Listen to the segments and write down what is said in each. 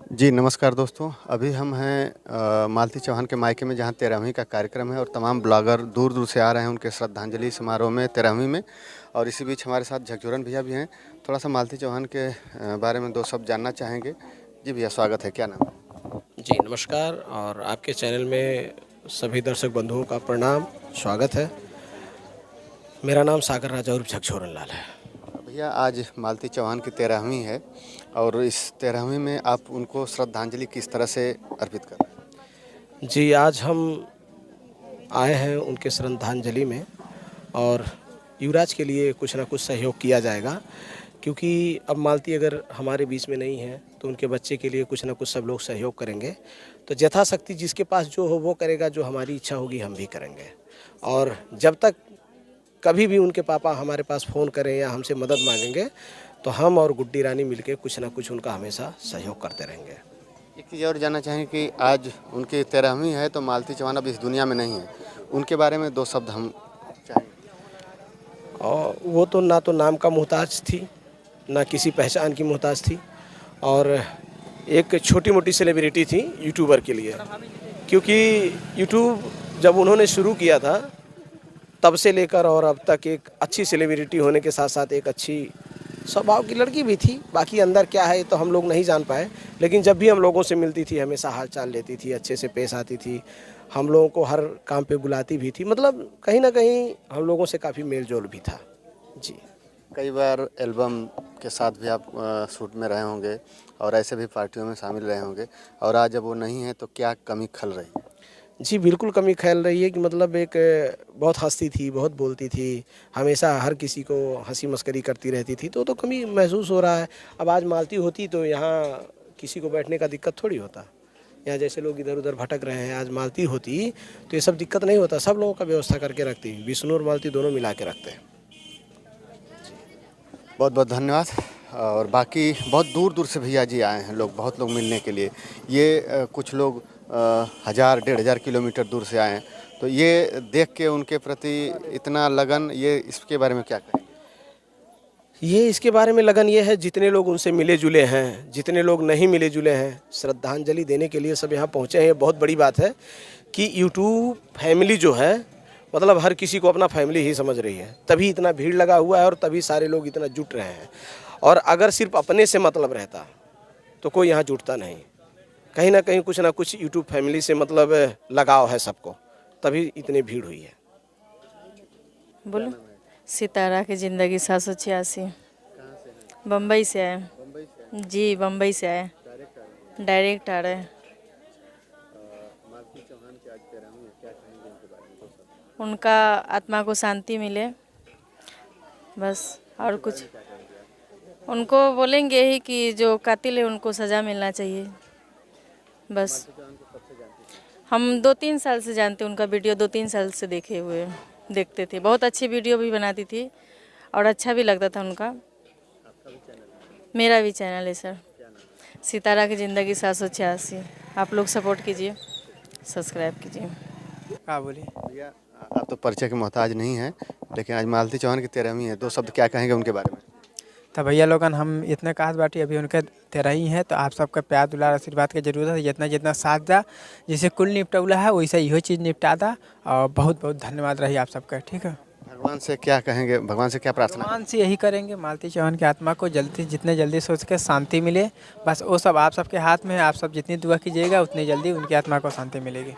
जी नमस्कार दोस्तों, अभी हम हैं मालती चौहान के मायके में, जहाँ 13वीं का कार्यक्रम है और तमाम ब्लॉगर दूर दूर से आ रहे हैं उनके श्रद्धांजलि समारोह में 13वीं में। और इसी बीच हमारे साथ झकझोरन भैया भी हैं। थोड़ा सा मालती चौहान के बारे में दो शब्द जानना चाहेंगे। जी भैया, स्वागत है, क्या नाम है? जी नमस्कार, और आपके चैनल में सभी दर्शक बंधुओं का प्रणाम, स्वागत है। मेरा नाम सागर राजा उर्फ झकझोरन लाल है। भैया, आज मालती चौहान की 13वीं है और इस 13वीं में आप उनको श्रद्धांजलि किस तरह से अर्पित कर रहे हैं? जी, आज हम आए हैं उनके श्रद्धांजलि में, और युवराज के लिए कुछ ना कुछ सहयोग किया जाएगा, क्योंकि अब मालती अगर हमारे बीच में नहीं है तो उनके बच्चे के लिए कुछ ना कुछ सब लोग सहयोग करेंगे। तो यथाशक्ति जिसके पास जो हो वो करेगा, जो हमारी इच्छा होगी हम भी करेंगे। और जब तक कभी भी उनके पापा हमारे पास फ़ोन करें या हमसे मदद मांगेंगे, तो हम और गुड्डी रानी मिलके कुछ ना कुछ उनका हमेशा सहयोग करते रहेंगे। एक चीज़ और जानना चाहेंगे कि आज उनकी 13वीं है तो मालती चौहान अब इस दुनिया में नहीं है, उनके बारे में दो शब्द हम चाहेंगे। और वो तो ना तो नाम का मोहताज थी, ना किसी पहचान की मोहताज थी, और एक छोटी मोटी सेलिब्रिटी थी यूट्यूबर के लिए। क्योंकि यूट्यूब जब उन्होंने शुरू किया था तब से लेकर और अब तक एक अच्छी सेलिब्रिटी होने के साथ साथ एक अच्छी स्वभाव की लड़की भी थी। बाकी अंदर क्या है तो हम लोग नहीं जान पाए, लेकिन जब भी हम लोगों से मिलती थी हमेशा हाल चाल लेती थी, अच्छे से पेश आती थी, हम लोगों को हर काम पे बुलाती भी थी। मतलब कहीं ना कहीं हम लोगों से काफ़ी मेल जोल भी था। जी। कई बार एल्बम के साथ भी आप शूट में रहे होंगे और ऐसे भी पार्टियों में शामिल रहे होंगे, और आज जब वो नहीं है तो क्या कमी खल रही है? जी बिल्कुल कमी ख्याल रही है कि मतलब एक बहुत हँसती थी, बहुत बोलती थी, हमेशा हर किसी को हंसी मस्करी करती रहती थी, तो कमी महसूस हो रहा है। अब आज मालती होती तो यहाँ किसी को बैठने का दिक्कत थोड़ी होता। यहाँ जैसे लोग इधर उधर भटक रहे हैं, आज मालती होती तो ये सब दिक्कत नहीं होता, सब लोगों का व्यवस्था करके रखती। विष्णु और मालती दोनों मिला के रखते हैं। बहुत बहुत धन्यवाद। और बाकी बहुत दूर दूर से भैया जी आए हैं, लोग बहुत लोग मिलने के लिए। ये कुछ लोग 1000 1500 किलोमीटर दूर से आए हैं, तो ये देख के उनके प्रति इतना लगन, ये इसके बारे में क्या कहें? ये इसके बारे में लगन ये है, जितने लोग उनसे मिले जुले हैं, जितने लोग नहीं मिले जुले हैं, श्रद्धांजलि देने के लिए सब यहाँ पहुँचे हैं। ये बहुत बड़ी बात है कि यूट्यूब फैमिली जो है, मतलब हर किसी को अपना फैमिली ही समझ रही है, तभी इतना भीड़ लगा हुआ है और तभी सारे लोग इतना जुट रहे हैं। और अगर सिर्फ अपने से मतलब रहता तो कोई यहाँ जुटता नहीं। कहीं ना कुछ यूट्यूब फैमिली से मतलब लगाव है सबको, तभी इतनी भीड़ हुई है। बोलो। सितारा की ज़िंदगी 786। बम्बई से आए। जी बम्बई से आए, डायरेक्ट आ रहे हैं। उनका आत्मा को शांति मिले, बस और कुछ। उनको बोलेंगे ही कि जो कातिल है उनको सज़ा मिलना चाहिए, बस। हम 2-3 साल से जानते हैं, उनका वीडियो 2-3 साल से देखे हुए हैं, देखते थे। बहुत अच्छी वीडियो भी बनाती थी और अच्छा भी लगता था उनका। मेरा भी चैनल है सर, सितारा की ज़िंदगी 786। आप लोग सपोर्ट कीजिए, सब्सक्राइब कीजिए। हाँ बोलिए। भैया, आप तो परिचय के मोहताज नहीं हैं, लेकिन आज मालती चौहान की 13वीं है, दो शब्द क्या कहेंगे उनके बारे में? तो भैया लोगन हम इतने कहत बाटी, अभी उनके 13 ही हैं, तो आप सबका प्यार दुलार आशीर्वाद की जरूरत है। जितना जितना साथ दा, जैसे कुल निपटौला है वैसे इहो चीज़ निपटा दा। और बहुत बहुत धन्यवाद रही आप सबका। ठीक है। भगवान से क्या कहेंगे, भगवान से क्या प्रार्थना? भगवान से यही करेंगे, मालती चौहान की आत्मा को जल्दी, जितने जल्दी सोच के शांति मिले। बस वो सब आप सबके हाथ में है। आप सब जितनी दुआ कीजिएगा उतनी जल्दी उनकी आत्मा को शांति मिलेगी।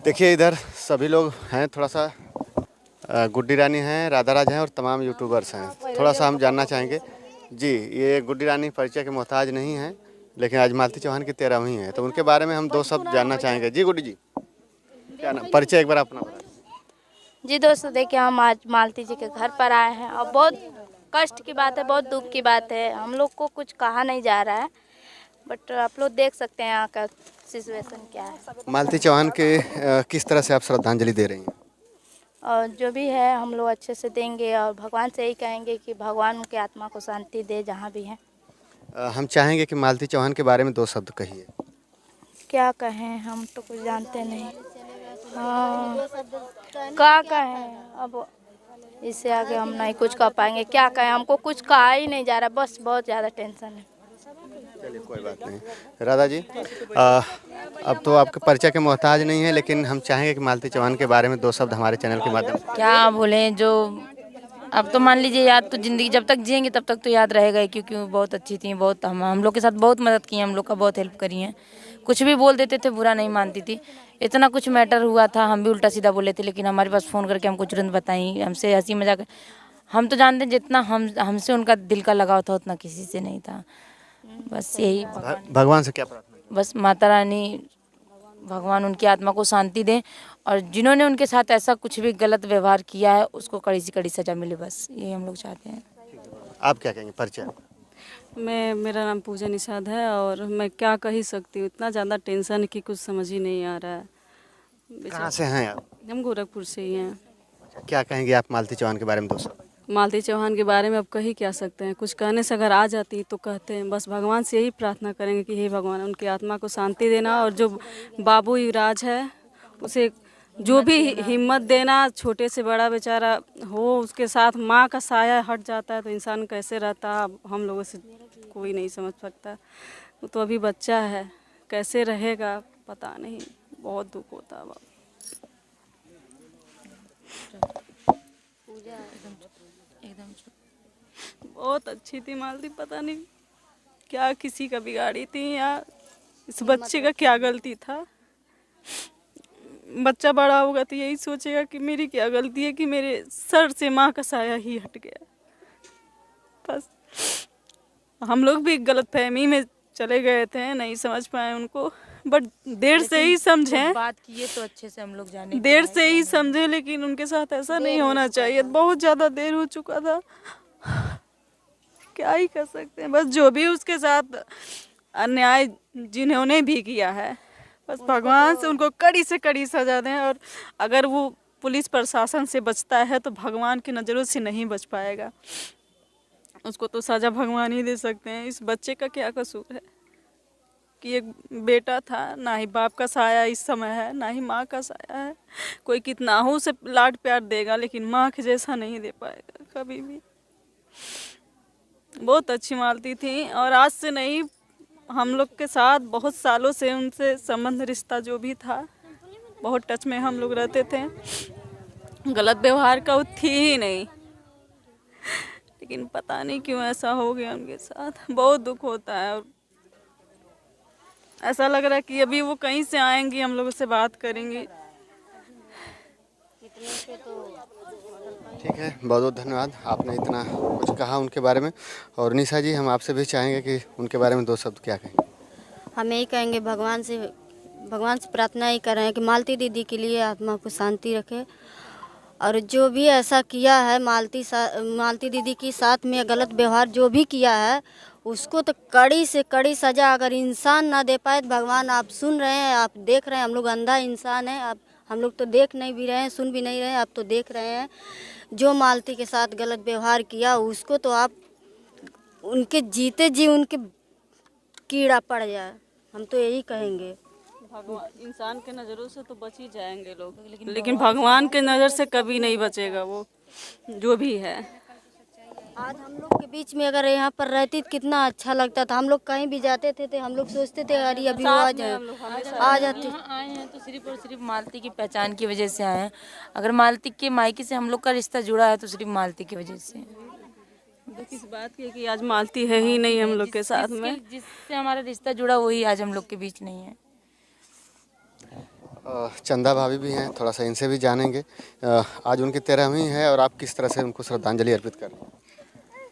देखिए, इधर सभी लोग हैं, थोड़ा सा गुड्डी रानी हैं, राधाराज हैं और तमाम यूट्यूबर्स हैं। थोड़ा सा हम जानना चाहेंगे। जी, ये गुड्डी रानी परिचय के मोहताज नहीं हैं, लेकिन आज मालती चौहान की 13वीं है, तो उनके बारे में हम दो शब्द जानना चाहेंगे। जी गुड्डी जी, क्या नाम, परिचय एक बार अपना बताएं। जी दोस्तों, देखिए हम आज मालती जी के घर पर आए हैं और बहुत कष्ट की बात है, बहुत दुख की बात है। हम लोग को कुछ कहा नहीं जा रहा है, बट आप लोग देख सकते हैं यहाँ का सिचुएशन क्या है। मालती चौहान के किस तरह से आप श्रद्धांजलि दे रही हैं? और जो भी है हम लोग अच्छे से देंगे और भगवान से यही कहेंगे कि भगवान उनके आत्मा को शांति दे जहाँ भी हैं। हम चाहेंगे कि मालती चौहान के बारे में दो शब्द कहिए। क्या कहें, हम तो कुछ जानते नहीं। हाँ, क्या कहें, अब इससे आगे हम नहीं कुछ कह पाएंगे। क्या कहें, हमको कुछ कहा ही नहीं जा रहा, बस बहुत ज़्यादा टेंशन है। चलिए कोई बात नहीं। राधा जी, अब तो आपके परिचय के मोहताज नहीं है, लेकिन हम चाहेंगे कि मालती चौहान के बारे में 2 शब्द हमारे चैनल के माध्यम से। क्या बोले जो अब तो मान लीजिए याद तो ज़िंदगी जब तक जिएंगे तब तक तो याद रहेगा ही, क्योंकि वो बहुत अच्छी थी, बहुत हम लोग के साथ बहुत मदद की है, हम लोग का बहुत हेल्प करी है। कुछ भी बोल देते थे बुरा नहीं मानती थी। इतना कुछ मैटर हुआ था हम भी उल्टा सीधा बोले थे, लेकिन हमारे पास फ़ोन करके हमको तुरंत बताई, हमसे हंसी मजाक। हम तो जानते हैं जितना हमसे उनका दिल का लगाव था उतना किसी से नहीं था। बस यही भगवान से क्या प्रार्थना? बस माता रानी भगवान उनकी आत्मा को शांति दें, और जिन्होंने उनके साथ ऐसा कुछ भी गलत व्यवहार किया है उसको कड़ी से कड़ी सजा मिले, बस यही हम लोग चाहते हैं। आप क्या कहेंगे परिचय? मेरा नाम पूजा निषाद है और मैं क्या कह ही सकती हूँ, इतना ज़्यादा टेंशन कि कुछ समझ ही नहीं आ रहा है। कहाँ से हैं आप? हम गोरखपुर से ही हैं। क्या कहेंगे आप मालती चौहान के बारे में 2 शब्द? मालती चौहान के बारे में अब कह ही क्या सकते हैं, कुछ कहने से अगर आ जाती तो कहते हैं। बस भगवान से यही प्रार्थना करेंगे कि हे भगवान उनकी आत्मा को शांति देना, और जो बाबू युवराज है उसे जो भी हिम्मत देना। छोटे से बड़ा बेचारा हो, उसके साथ माँ का साया हट जाता है तो इंसान कैसे रहता है हम लोगों से कोई नहीं समझ सकता। वो तो अभी बच्चा है, कैसे रहेगा पता नहीं, बहुत दुख होता है। बहुत अच्छी थी मालती, पता नहीं क्या किसी का बिगाड़ी थी या इस बच्चे का क्या गलती था। बच्चा बड़ा होगा तो यही सोचेगा कि मेरी क्या गलती है कि मेरे सर से माँ का साया ही हट गया। बस हम लोग भी गलतफहमी में चले गए थे, नहीं समझ पाए उनको, बट देर से ही समझे, बात किए तो अच्छे से हम लोग जाने देर से ही समझे, लेकिन उनके साथ ऐसा नहीं होना चाहिए। बहुत ज़्यादा देर हो चुका था, क्या ही कर सकते हैं। बस जो भी उसके साथ अन्याय जिन्होंने भी किया है, बस भगवान से उनको कड़ी से कड़ी सजा दें। और अगर वो पुलिस प्रशासन से बचता है तो भगवान की नज़रों से नहीं बच पाएगा, उसको तो सजा भगवान ही दे सकते हैं। इस बच्चे का क्या कसूर है कि एक बेटा था, ना ही बाप का साया इस समय है, ना ही माँ का साया है। कोई कितना हो उसे लाड प्यार देगा, लेकिन माँ के जैसा नहीं दे पाएगा कभी भी। बहुत अच्छी मालती थी, और आज से नहीं, हम लोग के साथ बहुत सालों से उनसे संबंध रिश्ता जो भी था, बहुत टच में हम लोग रहते थे। गलत व्यवहार का वो थी ही नहीं, लेकिन पता नहीं क्यों ऐसा हो गया उनके साथ। बहुत दुख होता है, और ऐसा लग रहा है कि अभी वो कहीं से आएंगी, हम लोगों से बात करेंगी। ठीक है, बहुत बहुत धन्यवाद, आपने इतना कुछ कहा उनके बारे में। और निशा जी, हम आपसे भी चाहेंगे कि उनके बारे में 2 शब्द क्या कहेंगे? हम यही कहेंगे, भगवान से प्रार्थना ही कर रहे हैं कि मालती दीदी के लिए आत्मा को शांति रखे, और जो भी ऐसा किया है मालती दीदी के साथ में गलत व्यवहार जो भी किया है, उसको तो कड़ी से कड़ी सजा अगर इंसान ना दे पाए तो भगवान, आप सुन रहे हैं, आप देख रहे हैं, हम लोग अंधा इंसान हैं, आप हम लोग तो देख नहीं भी रहे हैं, सुन भी नहीं रहे हैं, आप तो देख रहे हैं। जो मालती के साथ गलत व्यवहार किया उसको तो आप उनके जीते जी उनके कीड़ा पड़ जाए, हम तो यही कहेंगे। भगवान इंसान के नज़रों से तो बच ही जाएंगे लोग, लेकिन भगवान के नज़र से कभी नहीं बचेगा वो जो भी है। आज हम लोग के बीच में अगर यहाँ पर रहती तो कितना अच्छा लगता था। हम लोग कहीं भी जाते थे तो हम लोग सोचते थे अरे अभी वो आ जाते। आए हैं तो सिर्फ और सिर्फ मालती की पहचान की वजह से आए हैं। अगर मालती के मायके से हम लोग का रिश्ता जुड़ा है तो सिर्फ मालती की वजह से। किस बात की कि आज मालती है ही नहीं हम लोग के साथ में, जिससे हमारा रिश्ता जुड़ा वही आज हम लोग के बीच नहीं है। चंदा भाभी भी हैं, थोड़ा सा इनसे भी जानेंगे। आज उनकी 13वीं है और आप किस तरह से उनको श्रद्धांजलि अर्पित कर रहे हैं?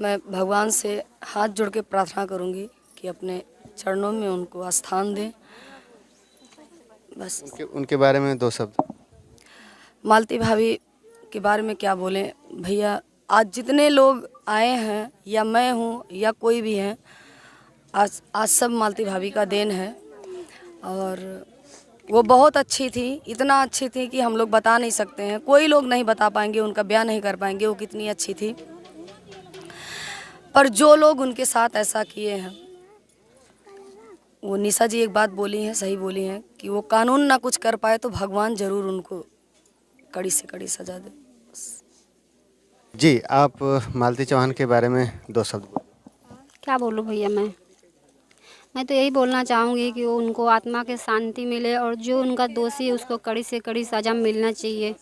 मैं भगवान से हाथ जोड़ के प्रार्थना करूंगी कि अपने चरणों में उनको स्थान दें। बस उनके बारे में 2 शब्द। मालती भाभी के बारे में क्या बोलें भैया, आज जितने लोग आए हैं या मैं हूँ या कोई भी है, आज सब मालती भाभी का देन है। और वो बहुत अच्छी थी, इतना अच्छी थी कि हम लोग बता नहीं सकते हैं, कोई लोग नहीं बता पाएंगे, उनका बयान नहीं कर पाएंगे वो कितनी अच्छी थी। पर जो लोग उनके साथ ऐसा किए हैं, वो निशा जी एक बात बोली हैं, सही बोली हैं कि वो कानून ना कुछ कर पाए तो भगवान जरूर उनको कड़ी से कड़ी सजा दे। जी, आप मालती चौहान के बारे में 2 शब्द बोलिए। क्या बोलूं भैया, मैं मैं तो यही बोलना चाहूँगी कि वो उनको आत्मा के शांति मिले और जो उनका दोषी है उसको कड़ी से कड़ी सज़ा मिलना चाहिए।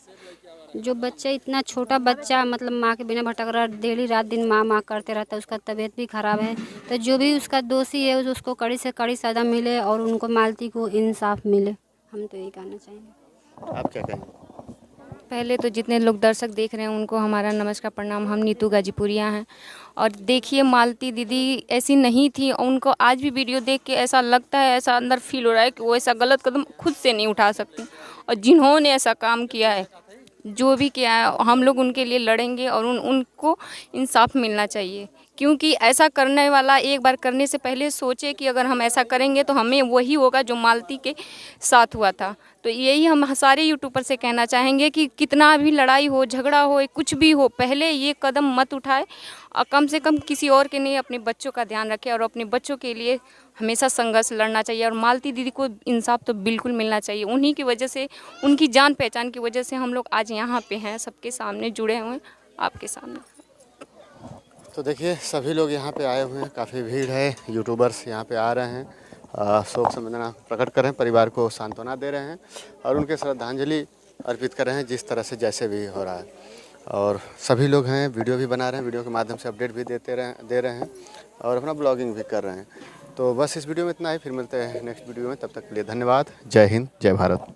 जो बच्चा इतना छोटा बच्चा मतलब माँ के बिना भटक रहा, डेली रात दिन माँ माँ करते रहता है, उसका तबीयत भी ख़राब है। तो जो भी उसका दोषी है उसको कड़ी से कड़ी सज़ा मिले और उनको मालती को इंसाफ मिले। हम तो यही कहना चाहेंगे। आप क्या कहेंगे? पहले तो जितने लोग दर्शक देख रहे हैं उनको हमारा नमस्कार प्रणाम। हम नीतू गाजीपुरिया हैं और देखिए मालती दीदी ऐसी नहीं थी। उनको आज भी वीडियो देख के ऐसा लगता है, ऐसा अंदर फील हो रहा है कि वो ऐसा गलत कदम खुद से नहीं उठा सकती। और जिन्होंने ऐसा काम किया है, जो भी किया है, हम लोग उनके लिए लड़ेंगे और उनको इंसाफ मिलना चाहिए। क्योंकि ऐसा करने वाला एक बार करने से पहले सोचे कि अगर हम ऐसा करेंगे तो हमें वही होगा जो मालती के साथ हुआ था। तो यही हम सारे यूट्यूबर से कहना चाहेंगे कि कितना भी लड़ाई हो, झगड़ा हो, कुछ भी हो, पहले ये कदम मत उठाए और कम से कम किसी और के नहीं, अपने बच्चों का ध्यान रखें और अपने बच्चों के लिए हमेशा संघर्ष लड़ना चाहिए। और मालती दीदी को इंसाफ तो बिल्कुल मिलना चाहिए। उन्हीं की वजह से, उनकी जान पहचान की वजह से हम लोग आज यहाँ पे हैं, सबके सामने जुड़े हुए हैं, आपके सामने। तो देखिए सभी लोग यहाँ पे आए हुए हैं, काफ़ी भीड़ है, यूट्यूबर्स यहाँ पे आ रहे हैं, शोक संवेदना प्रकट कर रहे हैं, परिवार को सांत्वना दे रहे हैं और उनके श्रद्धांजलि अर्पित कर रहे हैं जिस तरह से जैसे भी हो रहा है। और सभी लोग हैं, वीडियो भी बना रहे हैं, वीडियो के माध्यम से अपडेट भी दे रहे हैं और अपना ब्लॉगिंग भी कर रहे हैं। तो बस इस वीडियो में इतना ही, फिर मिलते हैं नेक्स्ट वीडियो में। तब तक के लिए धन्यवाद। जय हिंद, जय भारत।